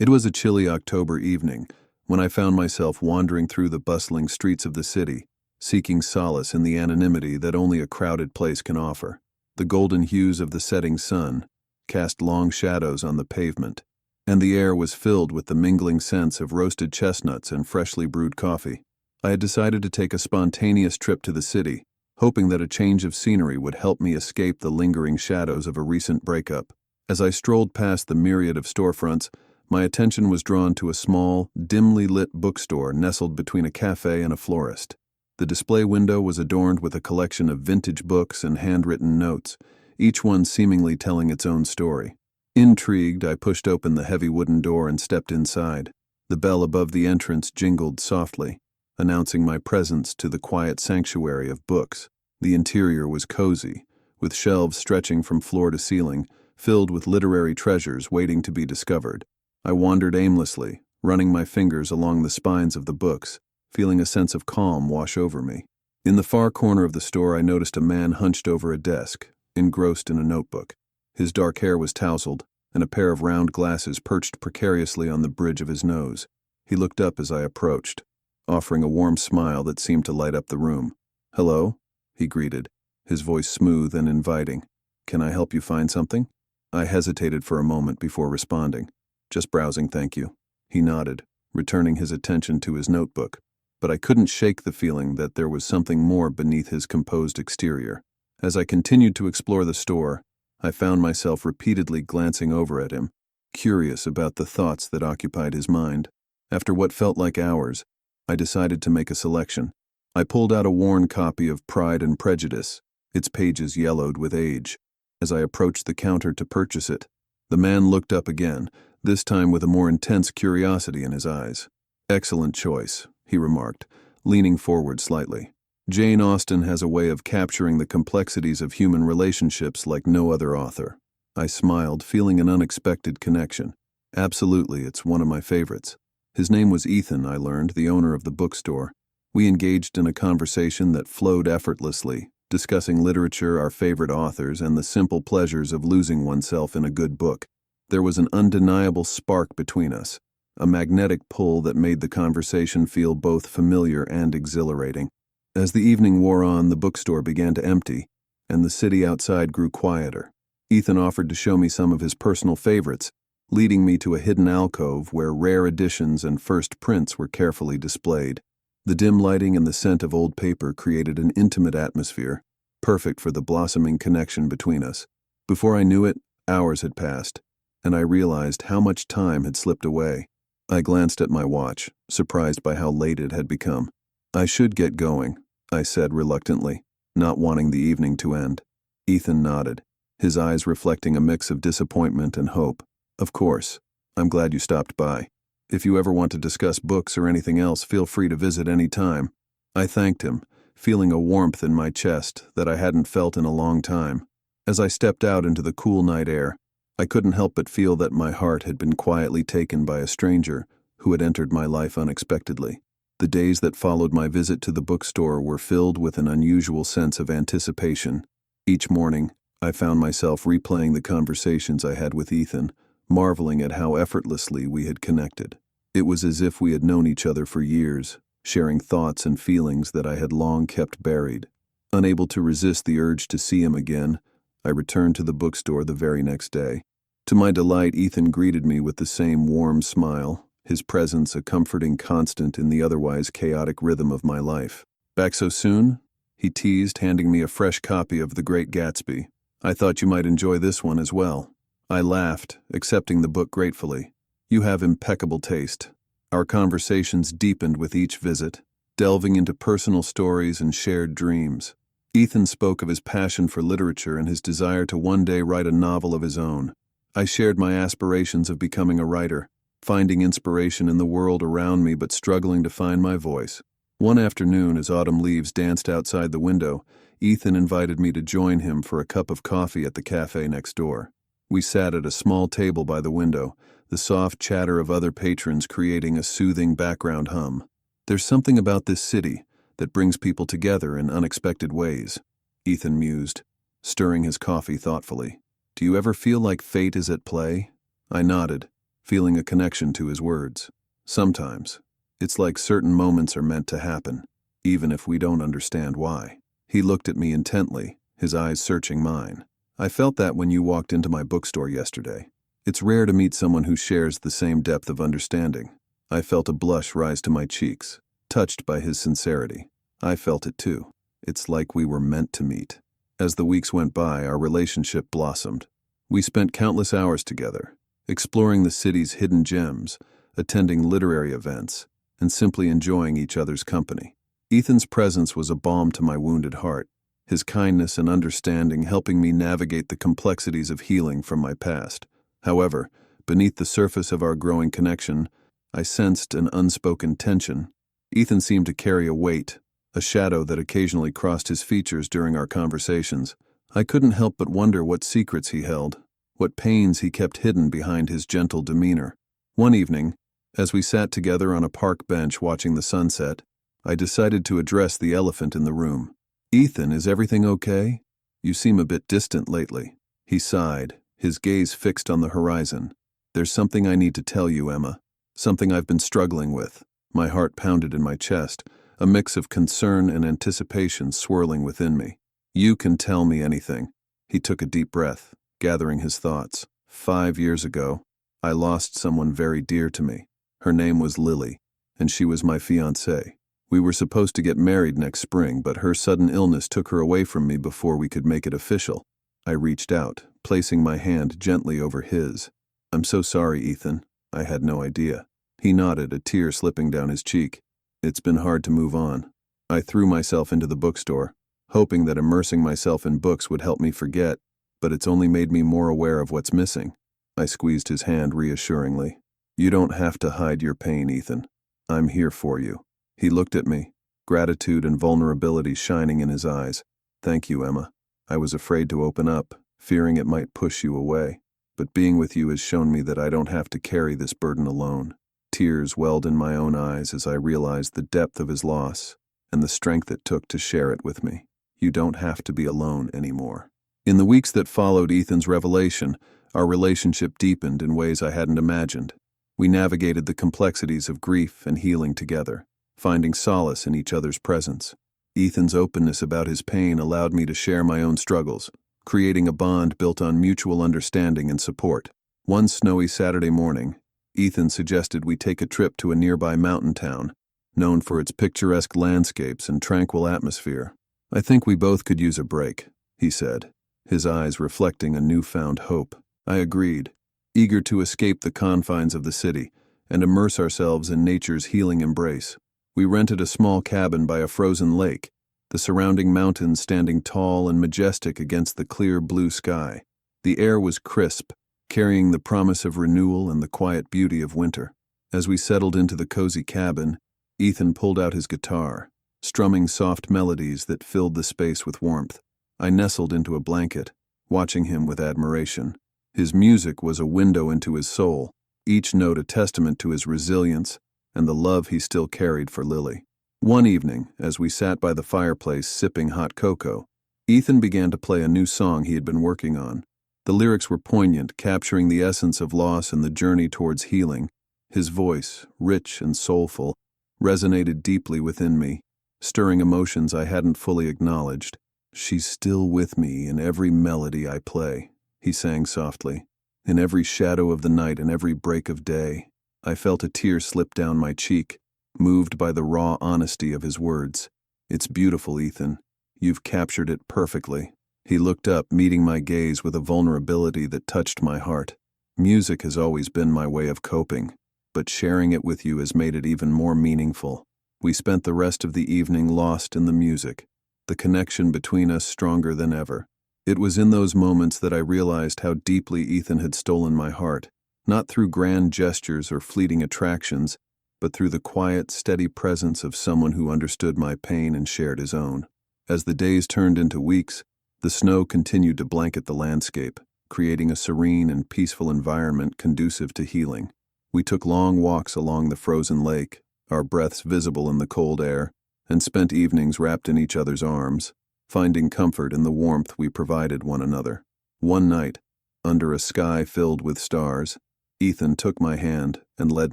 It was a chilly October evening when I found myself wandering through the bustling streets of the city, seeking solace in the anonymity that only a crowded place can offer. The golden hues of the setting sun cast long shadows on the pavement, and the air was filled with the mingling scents of roasted chestnuts and freshly brewed coffee. I had decided to take a spontaneous trip to the city, hoping that a change of scenery would help me escape the lingering shadows of a recent breakup. As I strolled past the myriad of storefronts, my attention was drawn to a small, dimly lit bookstore nestled between a cafe and a florist. The display window was adorned with a collection of vintage books and handwritten notes, each one seemingly telling its own story. Intrigued, I pushed open the heavy wooden door and stepped inside. The bell above the entrance jingled softly, announcing my presence to the quiet sanctuary of books. The interior was cozy, with shelves stretching from floor to ceiling, filled with literary treasures waiting to be discovered. I wandered aimlessly, running my fingers along the spines of the books, feeling a sense of calm wash over me. In the far corner of the store, I noticed a man hunched over a desk, engrossed in a notebook. His dark hair was tousled, and a pair of round glasses perched precariously on the bridge of his nose. He looked up as I approached, offering a warm smile that seemed to light up the room. "Hello," he greeted, his voice smooth and inviting. "Can I help you find something?" I hesitated for a moment before responding. "Just browsing, thank you." He nodded, returning his attention to his notebook, but I couldn't shake the feeling that there was something more beneath his composed exterior. As I continued to explore the store, I found myself repeatedly glancing over at him, curious about the thoughts that occupied his mind. After what felt like hours, I decided to make a selection. I pulled out a worn copy of Pride and Prejudice, its pages yellowed with age. As I approached the counter to purchase it, the man looked up again, this time with a more intense curiosity in his eyes. "Excellent choice," he remarked, leaning forward slightly. "Jane Austen has a way of capturing the complexities of human relationships like no other author." I smiled, feeling an unexpected connection. "Absolutely, it's one of my favorites." His name was Ethan, I learned, the owner of the bookstore. We engaged in a conversation that flowed effortlessly, discussing literature, our favorite authors, and the simple pleasures of losing oneself in a good book. There was an undeniable spark between us, a magnetic pull that made the conversation feel both familiar and exhilarating. As the evening wore on, the bookstore began to empty, and the city outside grew quieter. Ethan offered to show me some of his personal favorites, leading me to a hidden alcove where rare editions and first prints were carefully displayed. The dim lighting and the scent of old paper created an intimate atmosphere, perfect for the blossoming connection between us. Before I knew it, hours had passed, and I realized how much time had slipped away. I glanced at my watch, surprised by how late it had become. "I should get going," I said reluctantly, not wanting the evening to end. Ethan nodded, his eyes reflecting a mix of disappointment and hope. "Of course. I'm glad you stopped by. If you ever want to discuss books or anything else, feel free to visit any time." I thanked him, feeling a warmth in my chest that I hadn't felt in a long time. As I stepped out into the cool night air, I couldn't help but feel that my heart had been quietly taken by a stranger who had entered my life unexpectedly. The days that followed my visit to the bookstore were filled with an unusual sense of anticipation. Each morning, I found myself replaying the conversations I had with Ethan, marveling at how effortlessly we had connected. It was as if we had known each other for years, sharing thoughts and feelings that I had long kept buried. Unable to resist the urge to see him again, I returned to the bookstore the very next day. To my delight, Ethan greeted me with the same warm smile, his presence a comforting constant in the otherwise chaotic rhythm of my life. "Back so soon?" he teased, handing me a fresh copy of The Great Gatsby. "I thought you might enjoy this one as well." I laughed, accepting the book gratefully. "You have impeccable taste." Our conversations deepened with each visit, delving into personal stories and shared dreams. Ethan spoke of his passion for literature and his desire to one day write a novel of his own. I shared my aspirations of becoming a writer, finding inspiration in the world around me but struggling to find my voice. One afternoon, as autumn leaves danced outside the window, Ethan invited me to join him for a cup of coffee at the cafe next door. We sat at a small table by the window, the soft chatter of other patrons creating a soothing background hum. "There's something about this city that brings people together in unexpected ways," Ethan mused, stirring his coffee thoughtfully. "Do you ever feel like fate is at play?" I nodded, feeling a connection to his words. Sometimes, it's like certain moments are meant to happen, even if we don't understand why. He looked at me intently, his eyes searching mine. I felt that when you walked into my bookstore yesterday. It's rare to meet someone who shares the same depth of understanding. I felt a blush rise to my cheeks, touched by his sincerity. I felt it too. It's like we were meant to meet. As the weeks went by, our relationship blossomed. We spent countless hours together, exploring the city's hidden gems, attending literary events, and simply enjoying each other's company. Ethan's presence was a balm to my wounded heart, his kindness and understanding helping me navigate the complexities of healing from my past. However, beneath the surface of our growing connection, I sensed an unspoken tension. Ethan seemed to carry a weight, a shadow that occasionally crossed his features during our conversations. I couldn't help but wonder what secrets he held, what pains he kept hidden behind his gentle demeanor. One evening, as we sat together on a park bench watching the sunset, I decided to address the elephant in the room. "Ethan, is everything okay? You seem a bit distant lately." He sighed, his gaze fixed on the horizon. "There's something I need to tell you, Emma. Something I've been struggling with." My heart pounded in my chest, a mix of concern and anticipation swirling within me. "You can tell me anything." He took a deep breath, gathering his thoughts. 5 years ago, I lost someone very dear to me. Her name was Lily, and she was my fiancée. We were supposed to get married next spring, but her sudden illness took her away from me before we could make it official. I reached out, placing my hand gently over his. "I'm so sorry, Ethan. I had no idea." He nodded, a tear slipping down his cheek. "It's been hard to move on." I threw myself into the bookstore, hoping that immersing myself in books would help me forget, but it's only made me more aware of what's missing. I squeezed his hand reassuringly. "You don't have to hide your pain, Ethan. I'm here for you." He looked at me, gratitude and vulnerability shining in his eyes. "Thank you, Emma. I was afraid to open up, fearing it might push you away. But being with you has shown me that I don't have to carry this burden alone." Tears welled in my own eyes as I realized the depth of his loss and the strength it took to share it with me. You don't have to be alone anymore. In the weeks that followed Ethan's revelation, our relationship deepened in ways I hadn't imagined. We navigated the complexities of grief and healing together, finding solace in each other's presence. Ethan's openness about his pain allowed me to share my own struggles, creating a bond built on mutual understanding and support. One snowy Saturday morning, Ethan suggested we take a trip to a nearby mountain town, known for its picturesque landscapes and tranquil atmosphere. "I think we both could use a break," he said, his eyes reflecting a newfound hope. I agreed, eager to escape the confines of the city and immerse ourselves in nature's healing embrace. We rented a small cabin by a frozen lake, the surrounding mountains standing tall and majestic against the clear blue sky. The air was crisp, carrying the promise of renewal and the quiet beauty of winter. As we settled into the cozy cabin, Ethan pulled out his guitar, strumming soft melodies that filled the space with warmth. I nestled into a blanket, watching him with admiration. His music was a window into his soul, each note a testament to his resilience and the love he still carried for Lily. One evening, as we sat by the fireplace sipping hot cocoa, Ethan began to play a new song he had been working on. The lyrics were poignant, capturing the essence of loss and the journey towards healing. His voice, rich and soulful, resonated deeply within me, stirring emotions I hadn't fully acknowledged. "She's still with me in every melody I play," he sang softly. "In every shadow of the night and every break of day." I felt a tear slip down my cheek, moved by the raw honesty of his words. "It's beautiful, Ethan. You've captured it perfectly." He looked up, meeting my gaze with a vulnerability that touched my heart. "Music has always been my way of coping, but sharing it with you has made it even more meaningful." We spent the rest of the evening lost in the music, the connection between us stronger than ever. It was in those moments that I realized how deeply Ethan had stolen my heart, not through grand gestures or fleeting attractions, but through the quiet, steady presence of someone who understood my pain and shared his own. As the days turned into weeks, the snow continued to blanket the landscape, creating a serene and peaceful environment conducive to healing. We took long walks along the frozen lake, our breaths visible in the cold air, and spent evenings wrapped in each other's arms, finding comfort in the warmth we provided one another. One night, under a sky filled with stars, Ethan took my hand and led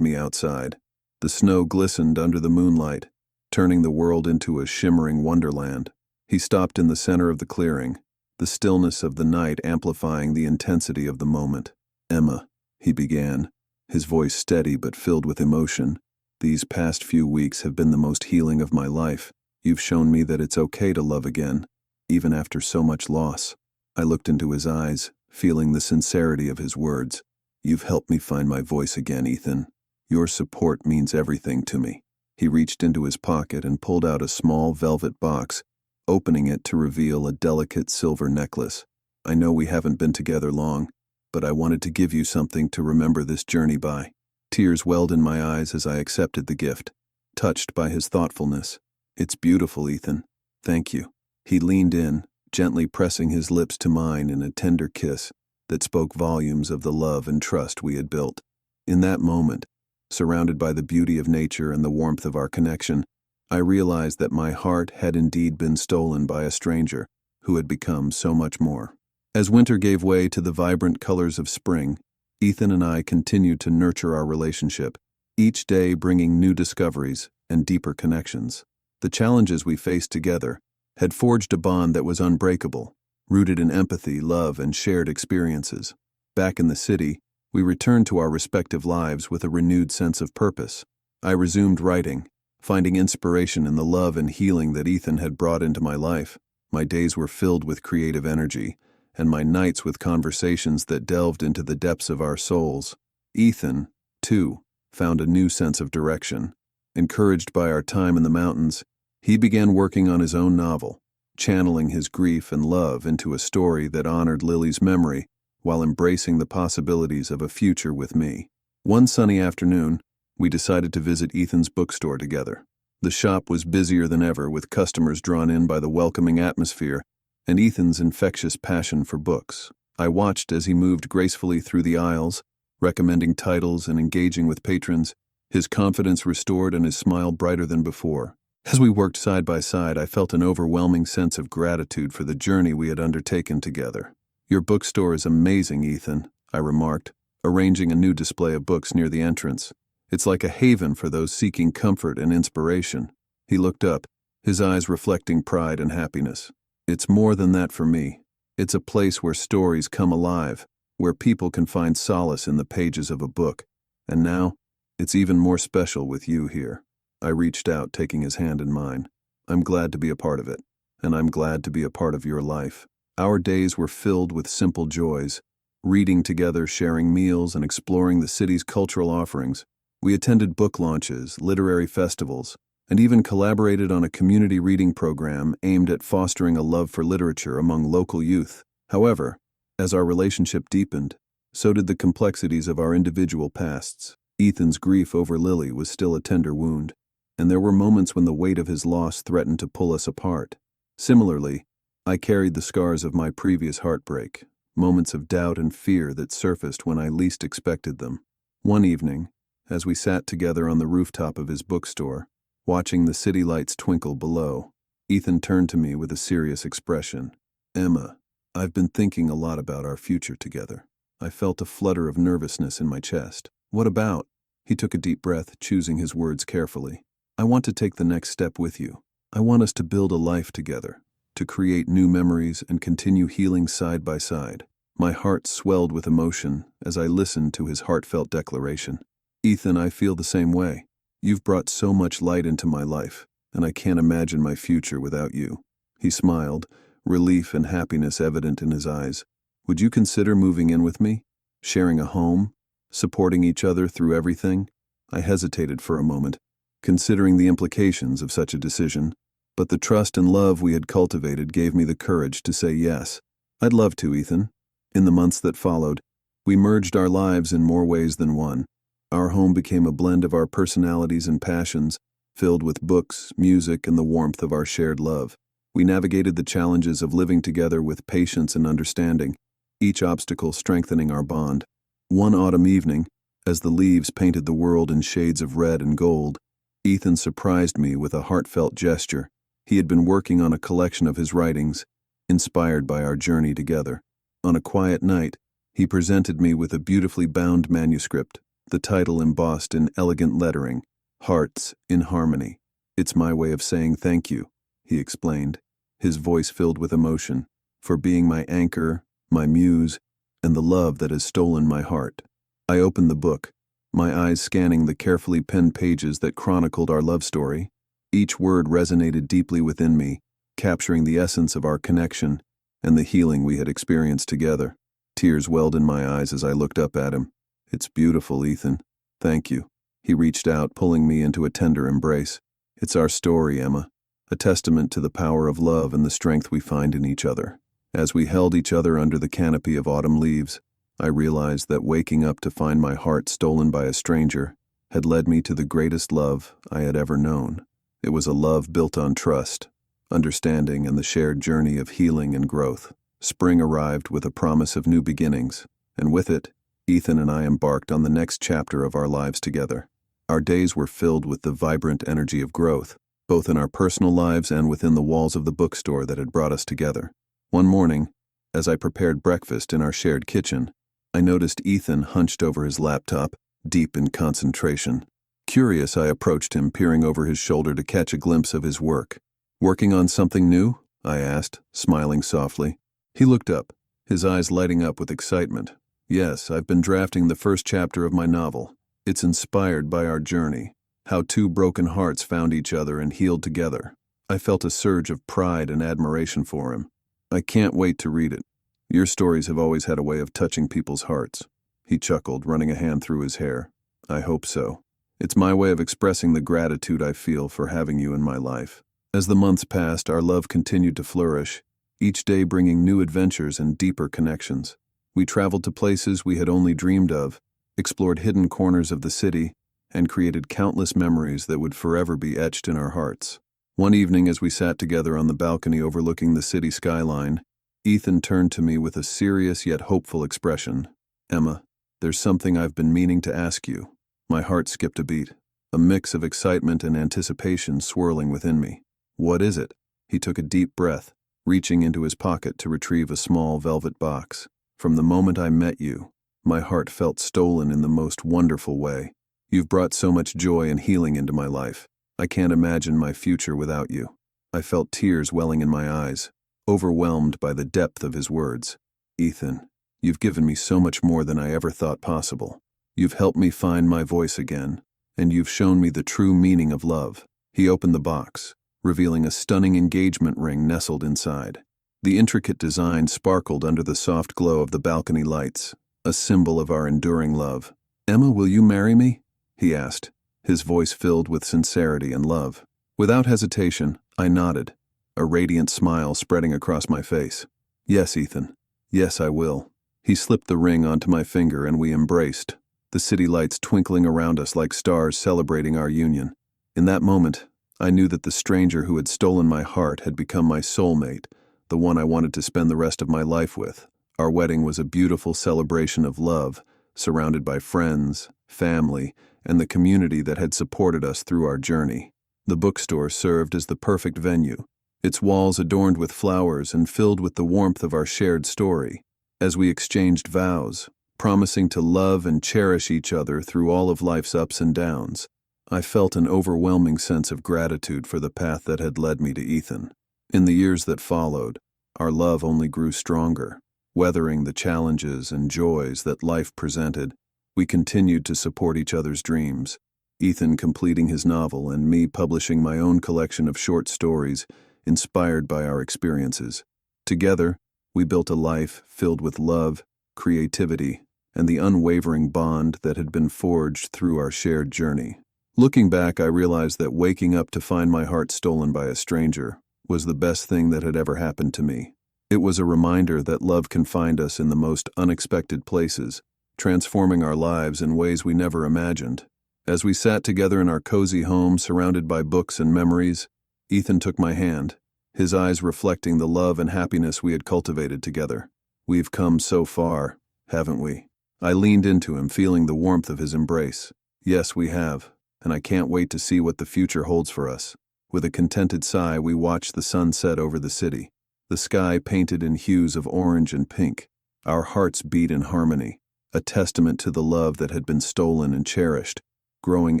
me outside. The snow glistened under the moonlight, turning the world into a shimmering wonderland. He stopped in the center of the clearing, the stillness of the night amplifying the intensity of the moment. "Emma," he began, his voice steady but filled with emotion, "these past few weeks have been the most healing of my life. You've shown me that it's okay to love again, even after so much loss." I looked into his eyes, feeling the sincerity of his words. "You've helped me find my voice again, Ethan. Your support means everything to me." He reached into his pocket and pulled out a small velvet box, opening it to reveal a delicate silver necklace. "I know we haven't been together long, but I wanted to give you something to remember this journey by." Tears welled in my eyes as I accepted the gift, touched by his thoughtfulness. "It's beautiful, Ethan. Thank you." He leaned in, gently pressing his lips to mine in a tender kiss that spoke volumes of the love and trust we had built. In that moment, surrounded by the beauty of nature and the warmth of our connection, I realized that my heart had indeed been stolen by a stranger who had become so much more. As winter gave way to the vibrant colors of spring, Ethan and I continued to nurture our relationship, each day bringing new discoveries and deeper connections. The challenges we faced together had forged a bond that was unbreakable, rooted in empathy, love, and shared experiences. Back in the city, we returned to our respective lives with a renewed sense of purpose. I resumed writing, finding inspiration in the love and healing that Ethan had brought into my life. My days were filled with creative energy, and my nights with conversations that delved into the depths of our souls. Ethan, too, found a new sense of direction. Encouraged by our time in the mountains, he began working on his own novel, channeling his grief and love into a story that honored Lily's memory while embracing the possibilities of a future with me. One sunny afternoon, we decided to visit Ethan's bookstore together. The shop was busier than ever, with customers drawn in by the welcoming atmosphere and Ethan's infectious passion for books. I watched as he moved gracefully through the aisles, recommending titles and engaging with patrons, his confidence restored and his smile brighter than before. As we worked side by side, I felt an overwhelming sense of gratitude for the journey we had undertaken together. "Your bookstore is amazing, Ethan," I remarked, arranging a new display of books near the entrance. "It's like a haven for those seeking comfort and inspiration." He looked up, his eyes reflecting pride and happiness. "It's more than that for me. It's a place where stories come alive, where people can find solace in the pages of a book. And now, it's even more special with you here." I reached out, taking his hand in mine. "I'm glad to be a part of it, and I'm glad to be a part of your life." Our days were filled with simple joys, reading together, sharing meals, and exploring the city's cultural offerings. We attended book launches, literary festivals, and even collaborated on a community reading program aimed at fostering a love for literature among local youth. However, as our relationship deepened, so did the complexities of our individual pasts. Ethan's grief over Lily was still a tender wound, and there were moments when the weight of his loss threatened to pull us apart. Similarly, I carried the scars of my previous heartbreak, moments of doubt and fear that surfaced when I least expected them. One evening, as we sat together on the rooftop of his bookstore, watching the city lights twinkle below, Ethan turned to me with a serious expression. "Emma, I've been thinking a lot about our future together." I felt a flutter of nervousness in my chest. "What about?" He took a deep breath, choosing his words carefully. "I want to take the next step with you. I want us to build a life together, to create new memories and continue healing side by side." My heart swelled with emotion as I listened to his heartfelt declaration. "Ethan, I feel the same way. You've brought so much light into my life, and I can't imagine my future without you." He smiled, relief and happiness evident in his eyes. "Would you consider moving in with me, sharing a home, supporting each other through everything?" I hesitated for a moment, considering the implications of such a decision, but the trust and love we had cultivated gave me the courage to say yes. "I'd love to, Ethan." In the months that followed, we merged our lives in more ways than one. Our home became a blend of our personalities and passions, filled with books, music, and the warmth of our shared love. We navigated the challenges of living together with patience and understanding, each obstacle strengthening our bond. One autumn evening, as the leaves painted the world in shades of red and gold, Ethan surprised me with a heartfelt gesture. He had been working on a collection of his writings, inspired by our journey together. On a quiet night, He presented me with a beautifully bound manuscript, the title embossed in elegant lettering, Hearts in Harmony. "It's my way of saying thank you," he explained, his voice filled with emotion, "for being my anchor, my muse, and the love that has stolen my heart." I opened the book, my eyes scanning the carefully penned pages that chronicled our love story. Each word resonated deeply within me, capturing the essence of our connection and the healing we had experienced together. Tears welled in my eyes as I looked up at him. "It's beautiful, Ethan. Thank you." He reached out, pulling me into a tender embrace. "It's our story, Emma, a testament to the power of love and the strength we find in each other." As we held each other under the canopy of autumn leaves, I realized that waking up to find my heart stolen by a stranger had led me to the greatest love I had ever known. It was a love built on trust, understanding, and the shared journey of healing and growth. Spring arrived with a promise of new beginnings, and with it, Ethan and I embarked on the next chapter of our lives together. Our days were filled with the vibrant energy of growth, both in our personal lives and within the walls of the bookstore that had brought us together. One morning, as I prepared breakfast in our shared kitchen, I noticed Ethan hunched over his laptop, deep in concentration. Curious, I approached him, peering over his shoulder to catch a glimpse of his work. "Working on something new?" I asked, smiling softly. He looked up, his eyes lighting up with excitement. "Yes, I've been drafting the first chapter of my novel. It's inspired by our journey, how two broken hearts found each other and healed together." I felt a surge of pride and admiration for him. "I can't wait to read it. Your stories have always had a way of touching people's hearts." He chuckled, running a hand through his hair. "I hope so. It's my way of expressing the gratitude I feel for having you in my life." As the months passed, our love continued to flourish, each day bringing new adventures and deeper connections. We traveled to places we had only dreamed of, explored hidden corners of the city, and created countless memories that would forever be etched in our hearts. One evening, as we sat together on the balcony overlooking the city skyline, Ethan turned to me with a serious yet hopeful expression. "Emma, there's something I've been meaning to ask you." My heart skipped a beat, a mix of excitement and anticipation swirling within me. "What is it?" He took a deep breath, reaching into his pocket to retrieve a small velvet box. "From the moment I met you, my heart felt stolen in the most wonderful way. You've brought so much joy and healing into my life. I can't imagine my future without you." I felt tears welling in my eyes, overwhelmed by the depth of his words. "Ethan, you've given me so much more than I ever thought possible. You've helped me find my voice again, and you've shown me the true meaning of love." He opened the box, revealing a stunning engagement ring nestled inside. The intricate design sparkled under the soft glow of the balcony lights, a symbol of our enduring love. "Emma, will you marry me?" he asked, his voice filled with sincerity and love. Without hesitation, I nodded, a radiant smile spreading across my face. "Yes, Ethan. Yes, I will." He slipped the ring onto my finger and we embraced, the city lights twinkling around us like stars celebrating our union. In that moment, I knew that the stranger who had stolen my heart had become my soulmate, the one I wanted to spend the rest of my life with. Our wedding was a beautiful celebration of love, surrounded by friends, family, and the community that had supported us through our journey. The bookstore served as the perfect venue, its walls adorned with flowers and filled with the warmth of our shared story. As we exchanged vows, promising to love and cherish each other through all of life's ups and downs, I felt an overwhelming sense of gratitude for the path that had led me to Ethan. In the years that followed, our love only grew stronger. Weathering the challenges and joys that life presented, we continued to support each other's dreams, Ethan completing his novel and me publishing my own collection of short stories inspired by our experiences. Together, we built a life filled with love, creativity, and the unwavering bond that had been forged through our shared journey. Looking back, I realized that waking up to find my heart stolen by a stranger was the best thing that had ever happened to me. It was a reminder that love can find us in the most unexpected places, transforming our lives in ways we never imagined. As we sat together in our cozy home surrounded by books and memories, Ethan took my hand, his eyes reflecting the love and happiness we had cultivated together. "We've come so far, haven't we?" I leaned into him, feeling the warmth of his embrace. "Yes, we have, and I can't wait to see what the future holds for us." With a contented sigh, we watched the sun set over the city, the sky painted in hues of orange and pink, Our hearts beat in harmony, a testament to the love that had been stolen and cherished, growing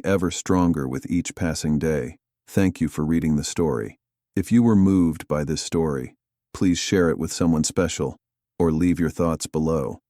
ever stronger with each passing day. Thank you for reading the story. If you were moved by this story, please share it with someone special or leave your thoughts below.